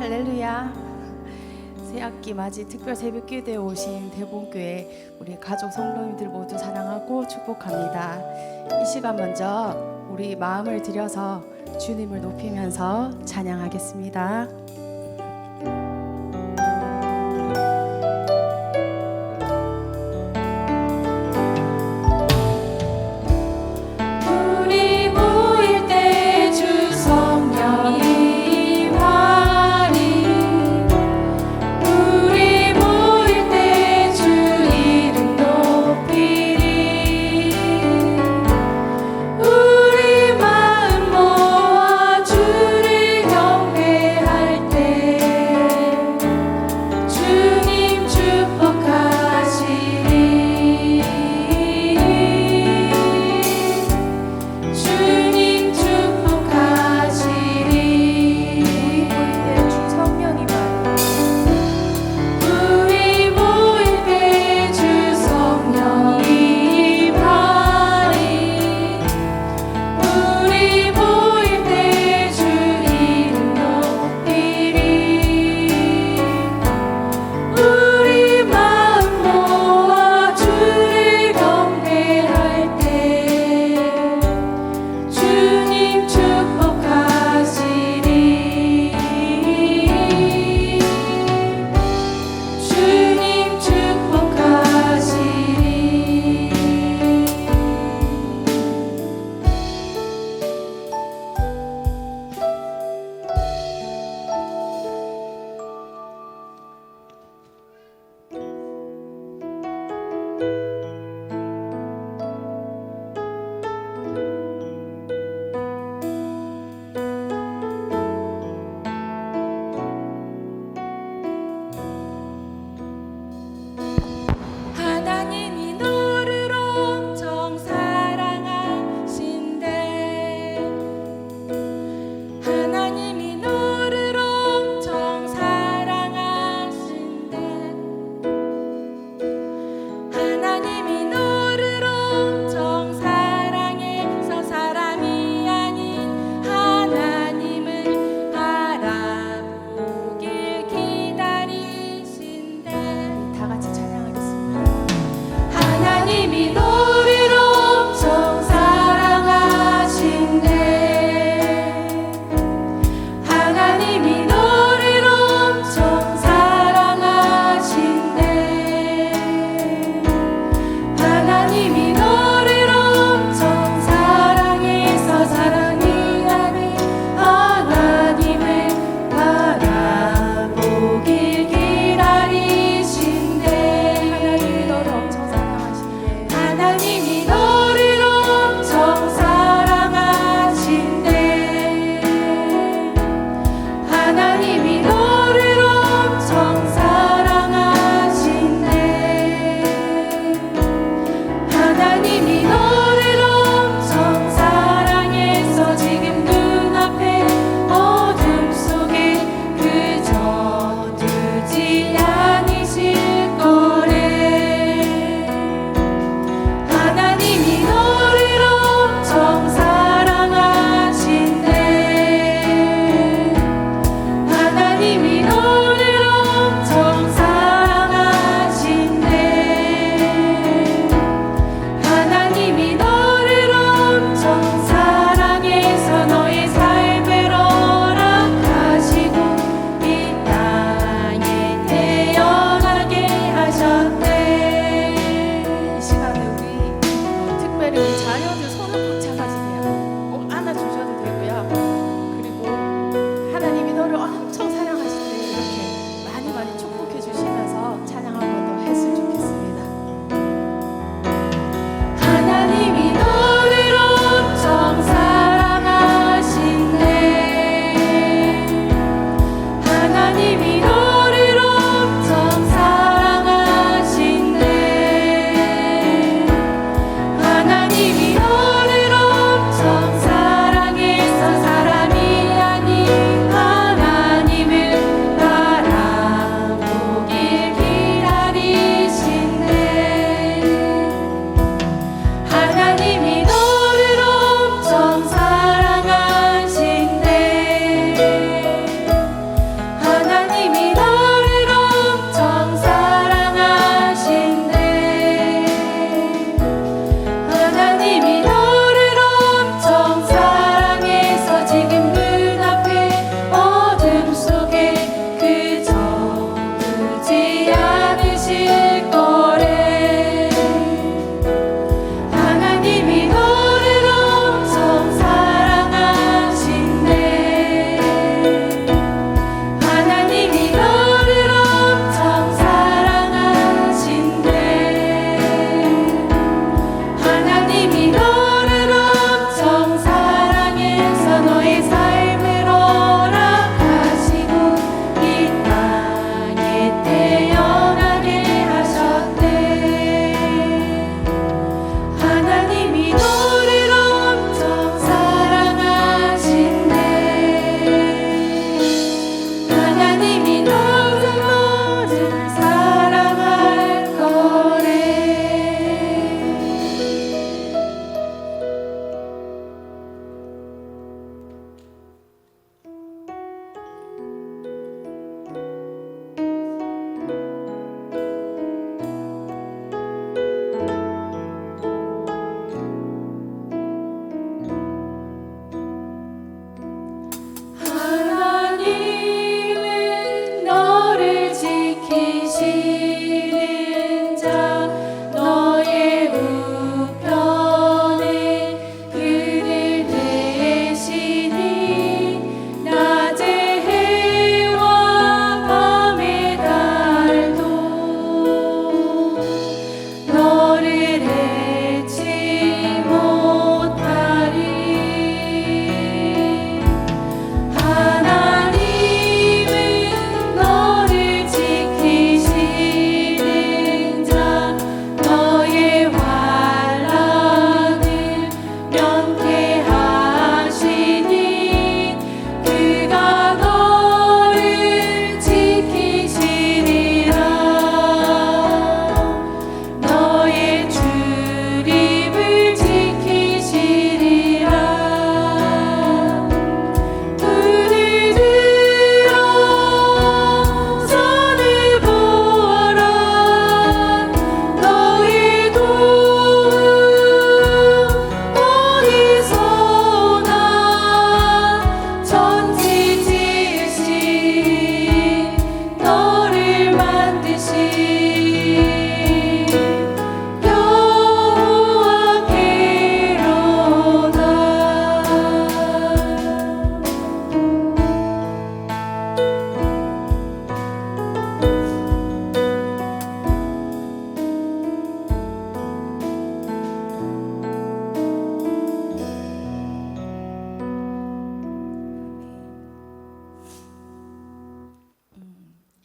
할렐루야. 새학기 맞이 특별 새벽 기도에 오신 대본교회 우리 가족 성도님들 모두 사랑하고 축복합니다. 이 시간 먼저 우리 마음을 들여서 주님을 높이면서 찬양하겠습니다.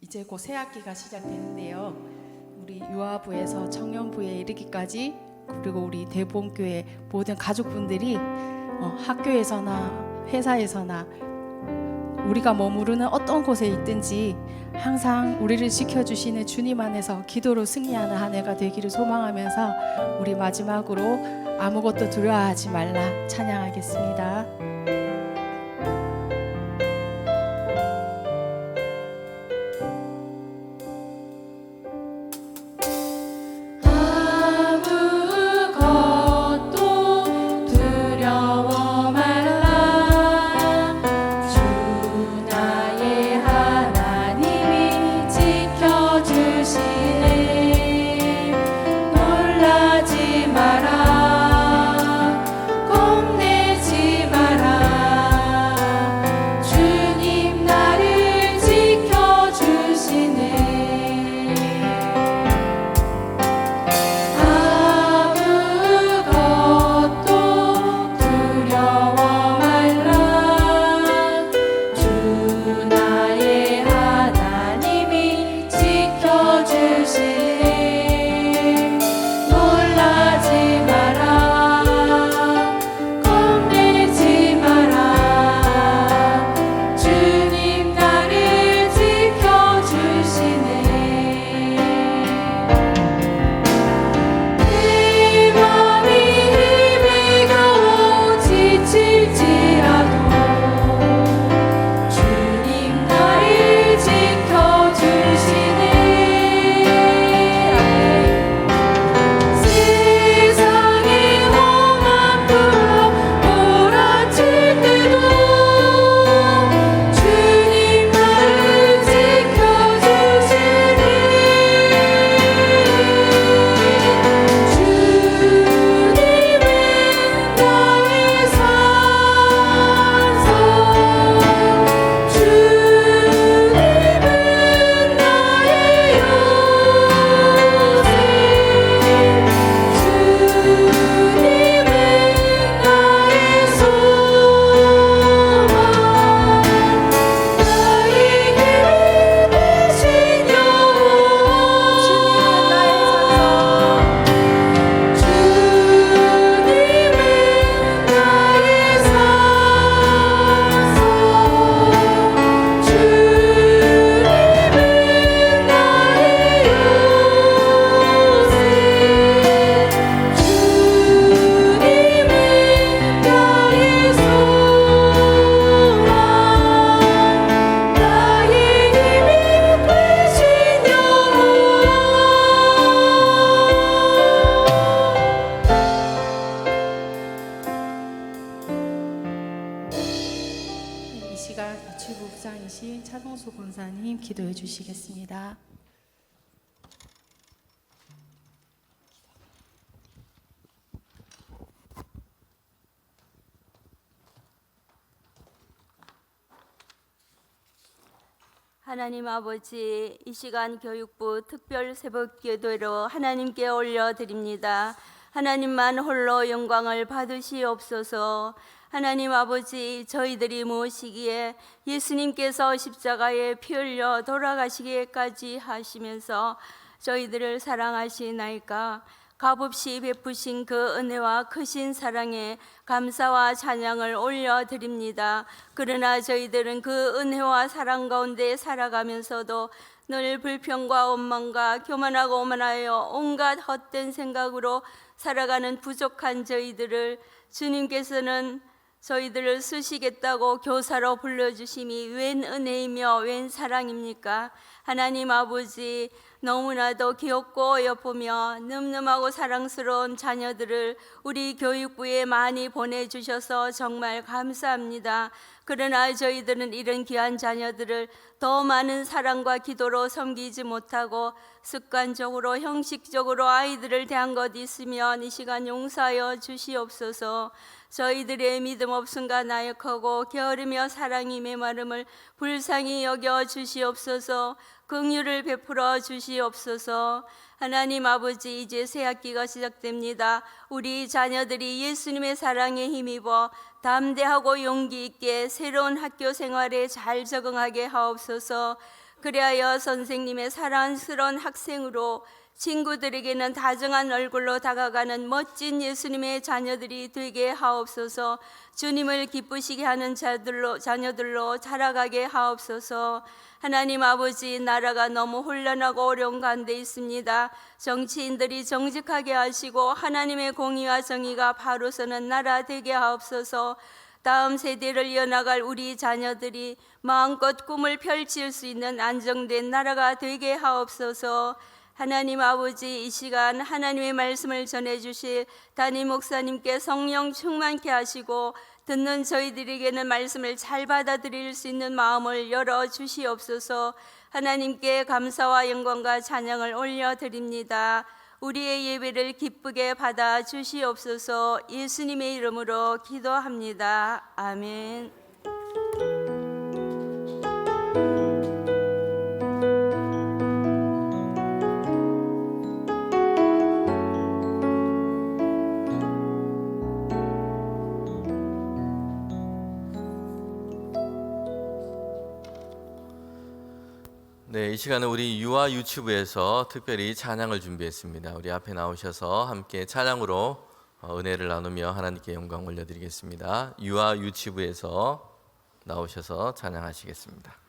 이제 곧 새 학기가 시작되는데요. 우리 유아부에서 청년부에 이르기까지 그리고 우리 대본교회 모든 가족분들이 학교에서나 회사에서나 우리가 머무르는 어떤 곳에 있든지 항상 우리를 지켜주시는 주님 안에서 기도로 승리하는 한 해가 되기를 소망하면서 우리 마지막으로 아무것도 두려워하지 말라 찬양하겠습니다. 주부장이신 차동수 권사님 기도해 주시겠습니다. 하나님 아버지, 이 시간 교육부 특별 새벽 기도로 하나님께 올려드립니다. 하나님만 홀로 영광을 받으시옵소서. 하나님 아버지, 저희들이 무엇이기에 예수님께서 십자가에 피 흘려 돌아가시기까지 하시면서 저희들을 사랑하시나이까. 값없이 베푸신 그 은혜와 크신 사랑에 감사와 찬양을 올려드립니다. 그러나 저희들은 그 은혜와 사랑 가운데 살아가면서도 늘 불평과 원망과 교만하고 오만하여 온갖 헛된 생각으로 살아가는 부족한 저희들을 주님께서는 저희들을 쓰시겠다고 교사로 불러주심이 웬 은혜이며 웬 사랑입니까? 하나님 아버지, 너무나도 귀엽고 어여쁘며 늠름하고 사랑스러운 자녀들을 우리 교육부에 많이 보내주셔서 정말 감사합니다. 그러나 저희들은 이런 귀한 자녀들을 더 많은 사랑과 기도로 섬기지 못하고 습관적으로 형식적으로 아이들을 대한 것 있으면 이 시간 용서하여 주시옵소서. 저희들의 믿음 없음과 나약하고 게으르며 사랑이 메마름을 불쌍히 여겨 주시옵소서. 긍휼을 베풀어 주시옵소서. 하나님 아버지, 이제 새 학기가 시작됩니다. 우리 자녀들이 예수님의 사랑에 힘입어 담대하고 용기 있게 새로운 학교 생활에 잘 적응하게 하옵소서. 그리하여 선생님의 사랑스러운 학생으로 친구들에게는 다정한 얼굴로 다가가는 멋진 예수님의 자녀들이 되게 하옵소서. 주님을 기쁘시게 하는 자녀들로 자라가게 하옵소서. 하나님 아버지, 나라가 너무 혼란하고 어려운 가운데 있습니다. 정치인들이 정직하게 하시고 하나님의 공의와 정의가 바로 서는 나라 되게 하옵소서. 다음 세대를 이어나갈 우리 자녀들이 마음껏 꿈을 펼칠 수 있는 안정된 나라가 되게 하옵소서. 하나님 아버지, 이 시간 하나님의 말씀을 전해주실 담임 목사님께 성령 충만케 하시고 듣는 저희들에게는 말씀을 잘 받아들일 수 있는 마음을 열어주시옵소서. 하나님께 감사와 영광과 찬양을 올려드립니다. 우리의 예배를 기쁘게 받아 주시옵소서. 예수님의 이름으로 기도합니다. 아멘. 네, 이 시간은 우리 유아 유튜브에서 특별히 찬양을 준비했습니다. 우리 앞에 나오셔서 함께 찬양으로 은혜를 나누며 하나님께 영광 올려드리겠습니다. 유아 유튜브에서 나오셔서 찬양하시겠습니다.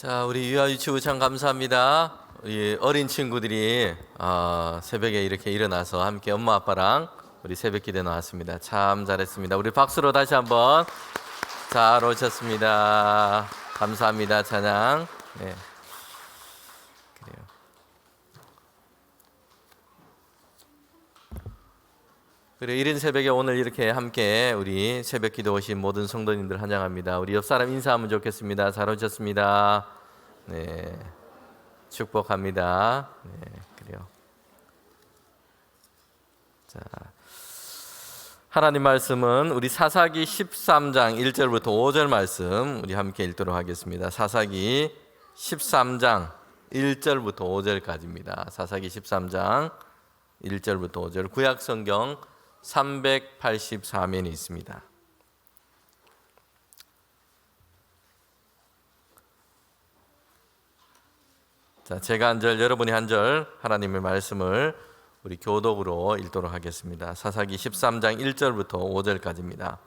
자, 우리 유아 유치부 참 감사합니다. 우리 어린 친구들이 새벽에 이렇게 일어나서 함께 엄마 아빠랑 우리 새벽 기도에 나왔습니다. 참 잘했습니다. 우리 박수로 다시 한번 잘 오셨습니다. 감사합니다. 찬양. 네. 그래요. 그래, 이른 새벽에 오늘 이렇게 함께 우리 새벽 기도 오신 모든 성도님들 환영합니다. 우리 옆 사람 인사하면 좋겠습니다. 잘 오셨습니다. 네, 축복합니다. 네, 그래요. 자, 하나님 말씀은 우리 사사기 13장 1절부터 5절 말씀 우리 함께 읽도록 하겠습니다. 사사기 13장 1절부터 5절까지입니다. 사사기 13장 1절부터 5절 구약 성경 384면이 있습니다. 자, 제가 한 절, 여러분이 한 절 하나님의 말씀을 우리 교독으로 읽도록 하겠습니다. 사사기 13장 1절부터 5절까지입니다.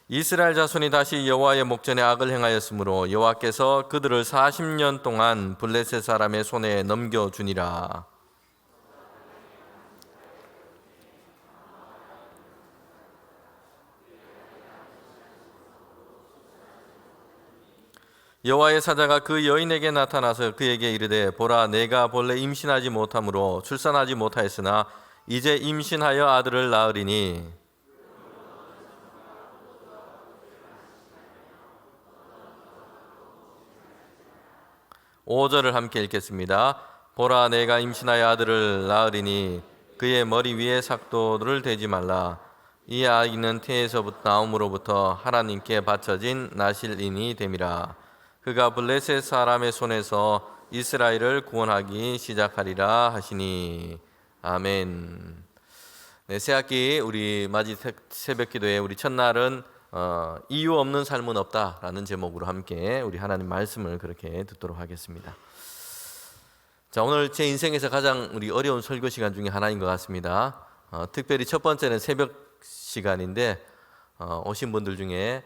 이스라엘 자손이 다시 여호와의 목전에 악을 행하였으므로 여호와께서 그들을 40년 동안 블레셋 사람의 손에 넘겨주니라. 여호와의 사자가 그 여인에게 나타나서 그에게 이르되 보라 내가 본래 임신하지 못함으로 출산하지 못하였으나 이제 임신하여 아들을 낳으리니 오절을 함께 읽겠습니다. 보라 내가 임신하여 아들을 낳으리니 그의 머리 위에 삭도를 대지 말라. 이 아이는 태에서부터 나옴으로부터 하나님께 바쳐진 나실인이 됨이라. 그가 블레셋 사람의 손에서 이스라엘을 구원하기 시작하리라 하시니. 아멘. 네, 새학기 우리 맞이 새벽 기도에 우리 첫날은 이유 없는 삶은 없다라는 제목으로 함께 우리 하나님 말씀을 그렇게 듣도록 하겠습니다. 자, 오늘 제 인생에서 가장 우리 어려운 설교 시간 중에 하나인 것 같습니다. 특별히 첫 번째는 새벽 시간인데 오신 분들 중에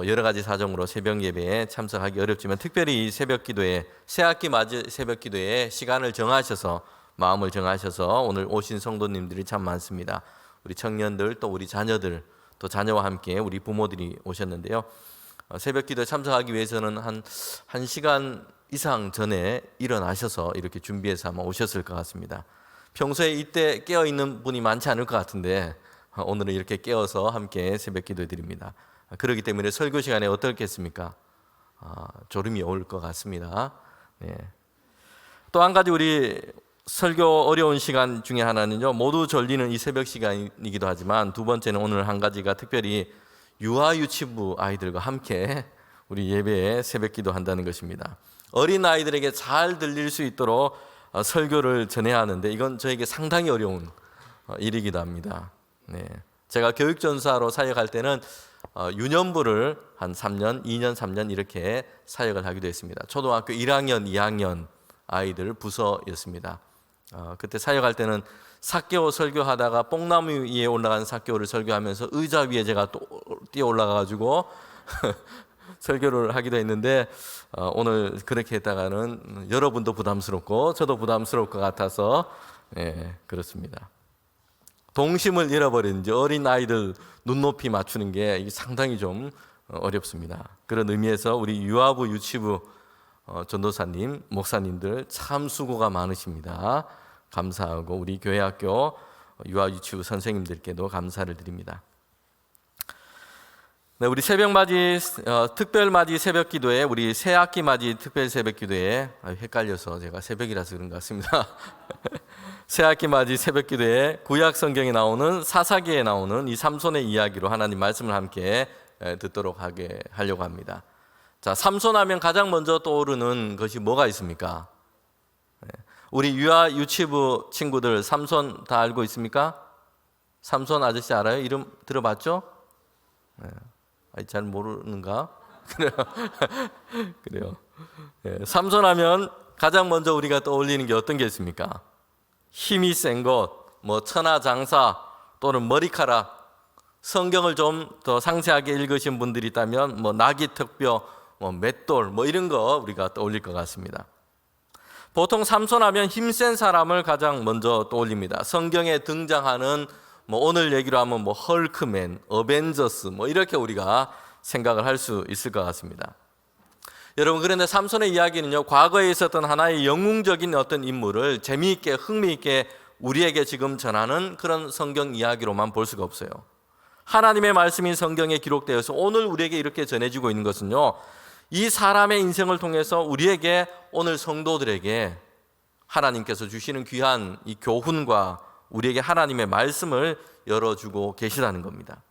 여러 가지 사정으로 새벽 예배에 참석하기 어렵지만 특별히 이 새벽 기도에 새학기 맞이 새벽 기도에 시간을 정하셔서 마음을 정하셔서 오늘 오신 성도님들이 참 많습니다. 우리 청년들 또 우리 자녀들 또 자녀와 함께 우리 부모들이 오셨는데요. 새벽 기도에 참석하기 위해서는 한 1시간 이상 전에 일어나셔서 이렇게 준비해서 아마 오셨을 것 같습니다. 평소에 이때 깨어 있는 분이 많지 않을 것 같은데 오늘은 이렇게 깨어서 함께 새벽 기도 드립니다. 그렇기 때문에 설교 시간에 어떻겠습니까? 졸음이 올 것 같습니다. 네. 또 한 가지 우리 설교 어려운 시간 중에 하나는요, 모두 졸리는 이 새벽 시간이기도 하지만 두 번째는 오늘 한 가지가 특별히 유아 유치부 아이들과 함께 우리 예배에 새벽 기도 한다는 것입니다. 어린 아이들에게 잘 들릴 수 있도록 설교를 전해야 하는데 이건 저에게 상당히 어려운 일이기도 합니다. 네. 제가 교육전사로 사역할 때는 유년부를 한 3년, 2년, 3년 이렇게 사역을 하기도 했습니다. 초등학교 1학년, 2학년 아이들 부서였습니다. 그때 사역할 때는 삭개오 설교하다가 뽕나무 위에 올라간 삭개오를 설교하면서 의자 위에 제가 또 뛰어 올라가가지고 설교를 하기도 했는데 오늘 그렇게 했다가는 여러분도 부담스럽고 저도 부담스러울 것 같아서 그렇습니다. 동심을 잃어버린 어린 아이들 눈높이 맞추는 게 상당히 좀 어렵습니다. 그런 의미에서 우리 유아부 유치부 전도사님, 목사님들 참 수고가 많으십니다. 감사하고 우리 교회학교 유아 유치부 선생님들께도 감사를 드립니다. 네, 우리 새벽 맞이 특별 맞이 새벽 기도에 우리 새 학기 맞이 특별 새벽 기도에 헷갈려서 제가 새벽이라서 그런 것 같습니다. 새 학기 맞이 새벽 기도에 구약 성경에 나오는 사사기에 나오는 이 삼손의 이야기로 하나님 말씀을 함께 듣도록 하려고 합니다. 자, 삼손 하면 가장 먼저 떠오르는 것이 뭐가 있습니까? 우리 유아 유치부 친구들 삼손 다 알고 있습니까? 삼손 아저씨 알아요? 이름 들어봤죠? 잘 모르는가? 그래요. 삼손 하면 가장 먼저 우리가 떠올리는 게 어떤 게 있습니까? 힘이 센 것, 천하장사 또는 머리카락. 성경을 좀 더 상세하게 읽으신 분들이 있다면 나귀특뼈, 뭐 맷돌 뭐 이런 거 우리가 떠올릴 것 같습니다. 보통 삼손 하면 힘센 사람을 가장 먼저 떠올립니다. 성경에 등장하는 뭐 오늘 얘기로 하면 뭐 헐크맨, 어벤져스 뭐 이렇게 우리가 생각을 할 수 있을 것 같습니다. 여러분, 그런데 삼손의 이야기는요, 과거에 있었던 하나의 영웅적인 어떤 인물을 재미있게 흥미있게 우리에게 지금 전하는 그런 성경 이야기로만 볼 수가 없어요. 하나님의 말씀이 성경에 기록되어서 오늘 우리에게 이렇게 전해지고 있는 것은요, 이 사람의 인생을 통해서 우리에게 오늘 성도들에게 하나님께서 주시는 귀한 이 교훈과 우리에게 하나님의 말씀을 열어주고 계시다는 겁니다.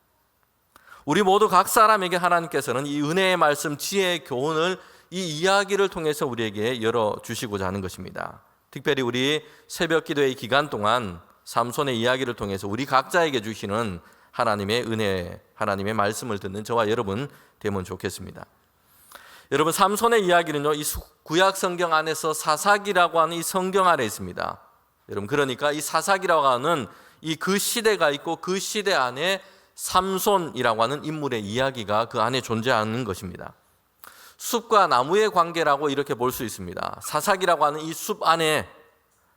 우리 모두 각 사람에게 하나님께서는 이 은혜의 말씀, 지혜의 교훈을 이 이야기를 통해서 우리에게 열어주시고자 하는 것입니다. 특별히 우리 새벽 기도의 기간 동안 삼손의 이야기를 통해서 우리 각자에게 주시는 하나님의 은혜, 하나님의 말씀을 듣는 저와 여러분 되면 좋겠습니다. 여러분, 삼손의 이야기는요, 이 구약 성경 안에서 사사기라고 하는 이 성경 안에 있습니다. 여러분, 그러니까 이 사사기라고 하는 이 그 시대가 있고 그 시대 안에 삼손이라고 하는 인물의 이야기가 그 안에 존재하는 것입니다. 숲과 나무의 관계라고 이렇게 볼 수 있습니다. 사사기라고 하는 이 숲 안에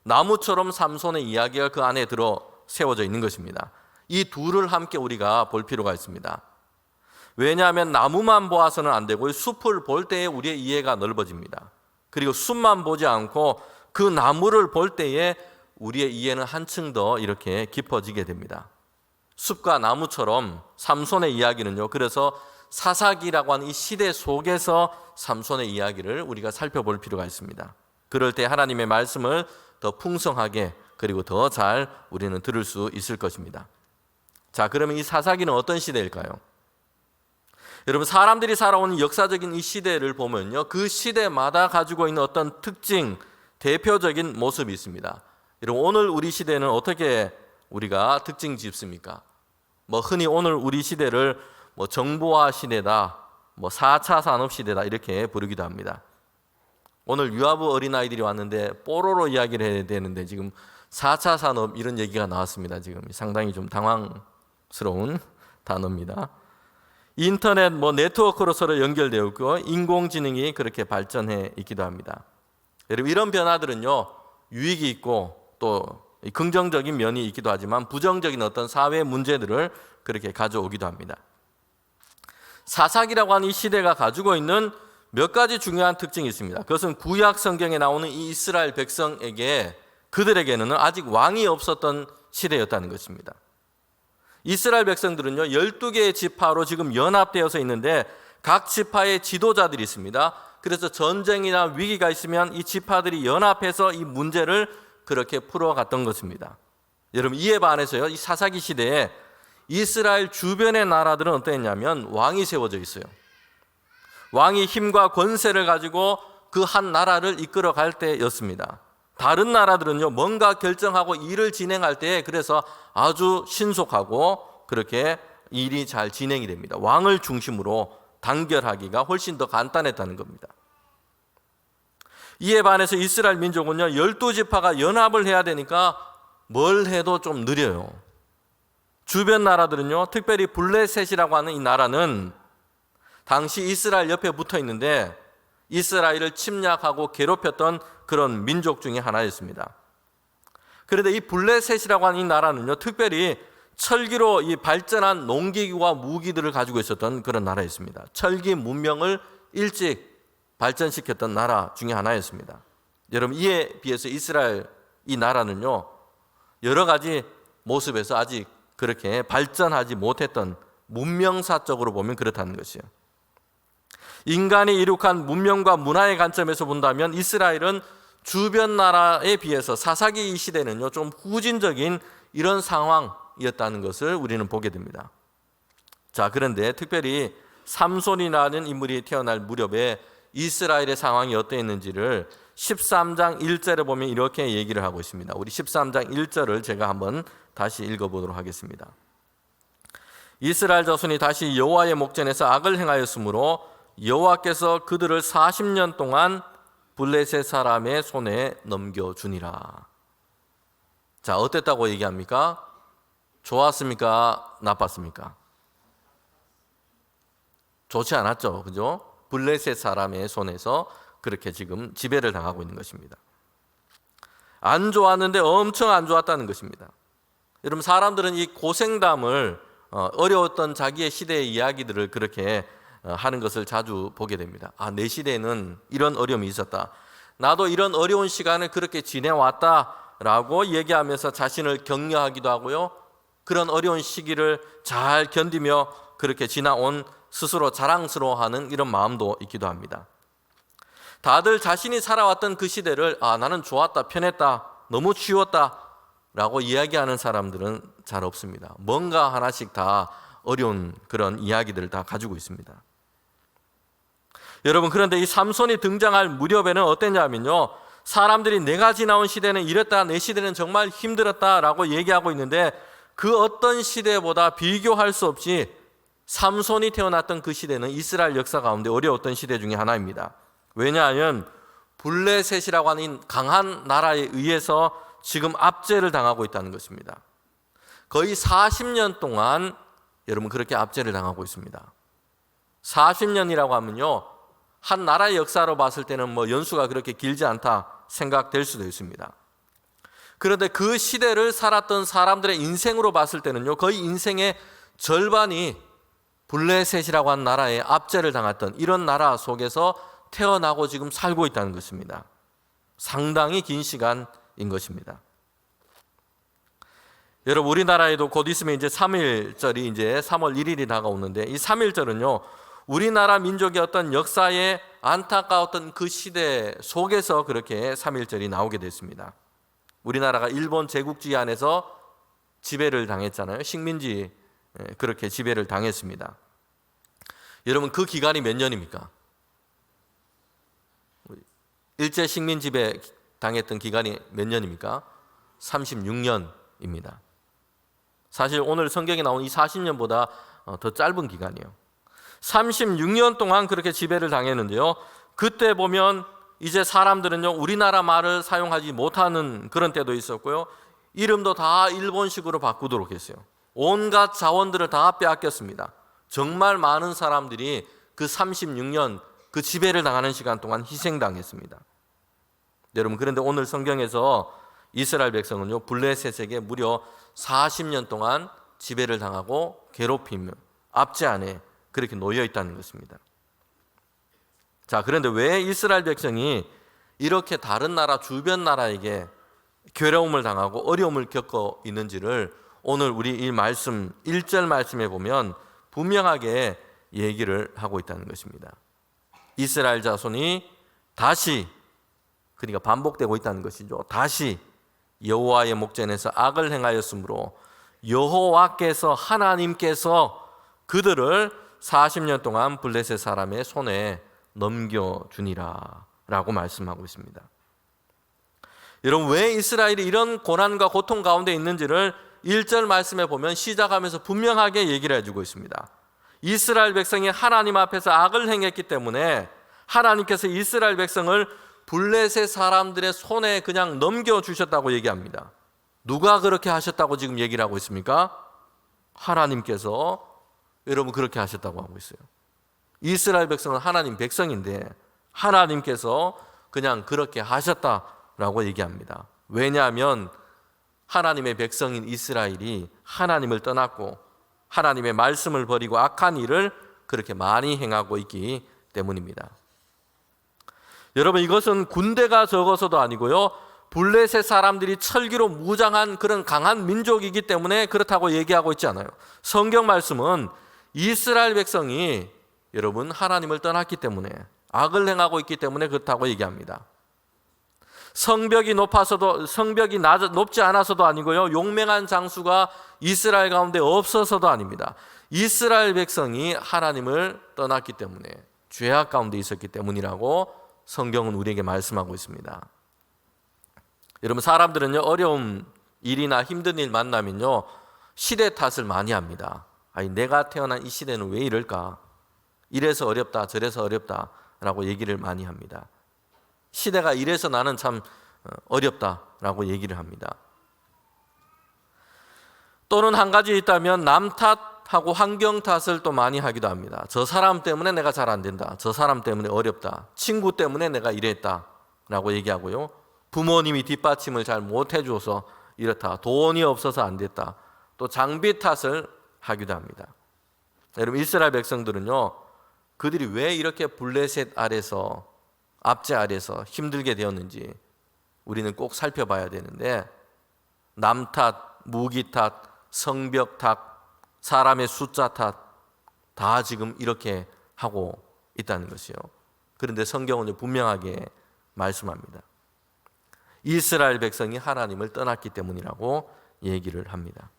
나무처럼 삼손의 이야기가 그 안에 들어 세워져 있는 것입니다. 이 둘을 함께 우리가 볼 필요가 있습니다. 왜냐하면 나무만 보아서는 안 되고 숲을 볼 때에 우리의 이해가 넓어집니다. 그리고 숲만 보지 않고 그 나무를 볼 때에 우리의 이해는 한층 더 이렇게 깊어지게 됩니다. 숲과 나무처럼 삼손의 이야기는요, 그래서 사사기라고 하는 이 시대 속에서 삼손의 이야기를 우리가 살펴볼 필요가 있습니다. 그럴 때 하나님의 말씀을 더 풍성하게 그리고 더 잘 우리는 들을 수 있을 것입니다. 자, 그러면 이 사사기는 어떤 시대일까요? 여러분, 사람들이 살아온 역사적인 이 시대를 보면요, 그 시대마다 가지고 있는 어떤 특징, 대표적인 모습이 있습니다. 여러분, 오늘 우리 시대는 어떻게 우리가 특징 짓습니까? 뭐 흔히 오늘 우리 시대를 뭐 정보화 시대다, 뭐 4차 산업 시대다 이렇게 부르기도 합니다. 오늘 유아부 어린아이들이 왔는데 뽀로로 이야기를 해야 되는데 지금 4차 산업 이런 얘기가 나왔습니다. 지금 상당히 좀 당황스러운 단어입니다. 인터넷 뭐 네트워크로 서로 연결되어 있고 인공지능이 그렇게 발전해 있기도 합니다. 여러분, 이런 변화들은요, 유익이 있고 또 긍정적인 면이 있기도 하지만 부정적인 어떤 사회 문제들을 그렇게 가져오기도 합니다. 사사기라고 하는 이 시대가 가지고 있는 몇 가지 중요한 특징이 있습니다. 그것은 구약 성경에 나오는 이 이스라엘 백성에게 그들에게는 아직 왕이 없었던 시대였다는 것입니다. 이스라엘 백성들은요, 12개의 지파로 지금 연합되어서 있는데 각 지파의 지도자들이 있습니다. 그래서 전쟁이나 위기가 있으면 이 지파들이 연합해서 이 문제를 그렇게 풀어갔던 것입니다. 여러분, 이에 반해서요, 이 사사기 시대에 이스라엘 주변의 나라들은 어땠냐면 왕이 세워져 있어요. 왕이 힘과 권세를 가지고 그 한 나라를 이끌어갈 때였습니다. 다른 나라들은요, 뭔가 결정하고 일을 진행할 때 그래서 아주 신속하고 그렇게 일이 잘 진행이 됩니다. 왕을 중심으로 단결하기가 훨씬 더 간단했다는 겁니다. 이에 반해서 이스라엘 민족은요, 12지파가 연합을 해야 되니까 뭘 해도 좀 느려요. 주변 나라들은요, 특별히 블레셋이라고 하는 이 나라는 당시 이스라엘 옆에 붙어 있는데 이스라엘을 침략하고 괴롭혔던 그런 민족 중에 하나였습니다. 그런데 이 블레셋이라고 하는 이 나라는요, 특별히 철기로 이 발전한 농기구와 무기들을 가지고 있었던 그런 나라였습니다. 철기 문명을 일찍 발전시켰던 나라 중에 하나였습니다. 여러분, 이에 비해서 이스라엘 이 나라는요, 여러 가지 모습에서 아직 그렇게 발전하지 못했던, 문명사적으로 보면 그렇다는 것이에요. 인간이 이룩한 문명과 문화의 관점에서 본다면 이스라엘은 주변 나라에 비해서 사사기 시대는요, 좀 후진적인 이런 상황이었다는 것을 우리는 보게 됩니다. 자, 그런데 특별히 삼손이라는 인물이 태어날 무렵에 이스라엘의 상황이 어땠는지를 13장 1절에 보면 이렇게 얘기를 하고 있습니다. 우리 13장 1절을 제가 한번 다시 읽어보도록 하겠습니다. 이스라엘 자손이 다시 여호와의 목전에서 악을 행하였으므로 여호와께서 그들을 40년 동안 블레셋 사람의 손에 넘겨주니라. 자, 어땠다고 얘기합니까? 좋았습니까? 나빴습니까? 좋지 않았죠, 그죠? 블레셋 사람의 손에서 그렇게 지금 지배를 당하고 있는 것입니다. 안 좋았는데 엄청 안 좋았다는 것입니다. 여러분, 사람들은 이 고생담을 어려웠던 자기의 시대의 이야기들을 그렇게 하는 것을 자주 보게 됩니다. 아, 내 시대에는 이런 어려움이 있었다. 나도 이런 어려운 시간을 그렇게 지내왔다라고 얘기하면서 자신을 격려하기도 하고요. 그런 어려운 시기를 잘 견디며 그렇게 지나온 스스로 자랑스러워하는 이런 마음도 있기도 합니다. 다들 자신이 살아왔던 그 시대를 나는 좋았다, 편했다, 너무 쉬웠다 라고 이야기하는 사람들은 잘 없습니다. 뭔가 하나씩 다 어려운 그런 이야기들을 다 가지고 있습니다. 여러분, 그런데 이 삼손이 등장할 무렵에는 어땠냐면요, 사람들이 내가 지나온 시대는 이랬다, 내 시대는 정말 힘들었다라고 얘기하고 있는데 그 어떤 시대보다 비교할 수 없이 삼손이 태어났던 그 시대는 이스라엘 역사 가운데 어려웠던 시대 중에 하나입니다. 왜냐하면 블레셋이라고 하는 강한 나라에 의해서 지금 압제를 당하고 있다는 것입니다. 거의 40년 동안 여러분 그렇게 압제를 당하고 있습니다. 40년이라고 하면요, 한 나라의 역사로 봤을 때는 연수가 그렇게 길지 않다 생각될 수도 있습니다. 그런데 그 시대를 살았던 사람들의 인생으로 봤을 때는요, 거의 인생의 절반이 블레셋이라고 하는 나라에 압제를 당했던 이런 나라 속에서 태어나고 지금 살고 있다는 것입니다. 상당히 긴 시간인 것입니다. 여러분, 우리나라에도 곧 있으면 이제 3.1절이 이제 3월 1일이 다가오는데 이 3.1절은요, 우리나라 민족의 어떤 역사에 안타까웠던 그 시대 속에서 그렇게 3.1절이 나오게 됐습니다. 우리나라가 일본 제국주의 안에서 지배를 당했잖아요. 식민지 그렇게 지배를 당했습니다. 여러분, 그 기간이 몇 년입니까? 일제 식민 지배 당했던 기간이 몇 년입니까? 36년입니다. 사실 오늘 성경에 나온 이 40년보다 더 짧은 기간이에요. 36년 동안 그렇게 지배를 당했는데요, 그때 보면 이제 사람들은요, 우리나라 말을 사용하지 못하는 그런 때도 있었고요, 이름도 다 일본식으로 바꾸도록 했어요. 온갖 자원들을 다 빼앗겼습니다. 정말 많은 사람들이 그 36년 그 지배를 당하는 시간 동안 희생당했습니다. 여러분, 그런데 오늘 성경에서 이스라엘 백성은요, 블레셋에게 무려 40년 동안 지배를 당하고 괴롭히며 압제 안에 그렇게 놓여 있다는 것입니다. 자, 그런데 왜 이스라엘 백성이 이렇게 다른 나라, 주변 나라에게 괴로움을 당하고 어려움을 겪고 있는지를 오늘 우리 이 말씀 1절 말씀에 보면 분명하게 얘기를 하고 있다는 것입니다. 이스라엘 자손이 다시, 그러니까 반복되고 있다는 것이죠. 다시 여호와의 목전에서 악을 행하였으므로 여호와께서, 하나님께서 그들을 40년 동안 블레셋 사람의 손에 넘겨주니라 라고 말씀하고 있습니다. 여러분, 왜 이스라엘이 이런 고난과 고통 가운데 있는지를 1절 말씀에 보면 시작하면서 분명하게 얘기를 해주고 있습니다. 이스라엘 백성이 하나님 앞에서 악을 행했기 때문에 하나님께서 이스라엘 백성을 블레셋 사람들의 손에 그냥 넘겨주셨다고 얘기합니다. 누가 그렇게 하셨다고 지금 얘기를 하고 있습니까? 하나님께서 여러분 그렇게 하셨다고 하고 있어요. 이스라엘 백성은 하나님 백성인데 하나님께서 그냥 그렇게 하셨다라고 얘기합니다. 왜냐하면 하나님의 백성인 이스라엘이 하나님을 떠났고 하나님의 말씀을 버리고 악한 일을 그렇게 많이 행하고 있기 때문입니다. 여러분, 이것은 군대가 적어서도 아니고요, 블레셋 사람들이 철기로 무장한 그런 강한 민족이기 때문에 그렇다고 얘기하고 있지 않아요. 성경 말씀은 이스라엘 백성이 여러분 하나님을 떠났기 때문에, 악을 행하고 있기 때문에 그렇다고 얘기합니다. 성벽이 높지 않아서도 아니고요, 용맹한 장수가 이스라엘 가운데 없어서도 아닙니다. 이스라엘 백성이 하나님을 떠났기 때문에, 죄악 가운데 있었기 때문이라고 성경은 우리에게 말씀하고 있습니다. 여러분, 사람들은요, 어려운 일이나 힘든 일 만나면요, 시대 탓을 많이 합니다. 아니, 내가 태어난 이 시대는 왜 이럴까? 이래서 어렵다, 저래서 어렵다라고 얘기를 많이 합니다. 시대가 이래서 나는 참 어렵다라고 얘기를 합니다. 또는 한 가지 있다면 남 탓 하고 환경 탓을 또 많이 하기도 합니다. 저 사람 때문에 내가 잘 안 된다. 저 사람 때문에 어렵다. 친구 때문에 내가 이랬다 라고 얘기하고요. 부모님이 뒷받침을 잘 못해줘서 이렇다. 돈이 없어서 안 됐다. 또 장비 탓을 하기도 합니다. 여러분, 이스라엘 백성들은요, 그들이 왜 이렇게 블레셋 아래서, 압제 아래서 힘들게 되었는지 우리는 꼭 살펴봐야 되는데, 남 탓, 무기 탓, 성벽 탓, 사람의 숫자 탓, 다 지금 이렇게 하고 있다는 것이요. 그런데 성경은 분명하게 말씀합니다. 이스라엘 백성이 하나님을 떠났기 때문이라고 얘기를 합니다.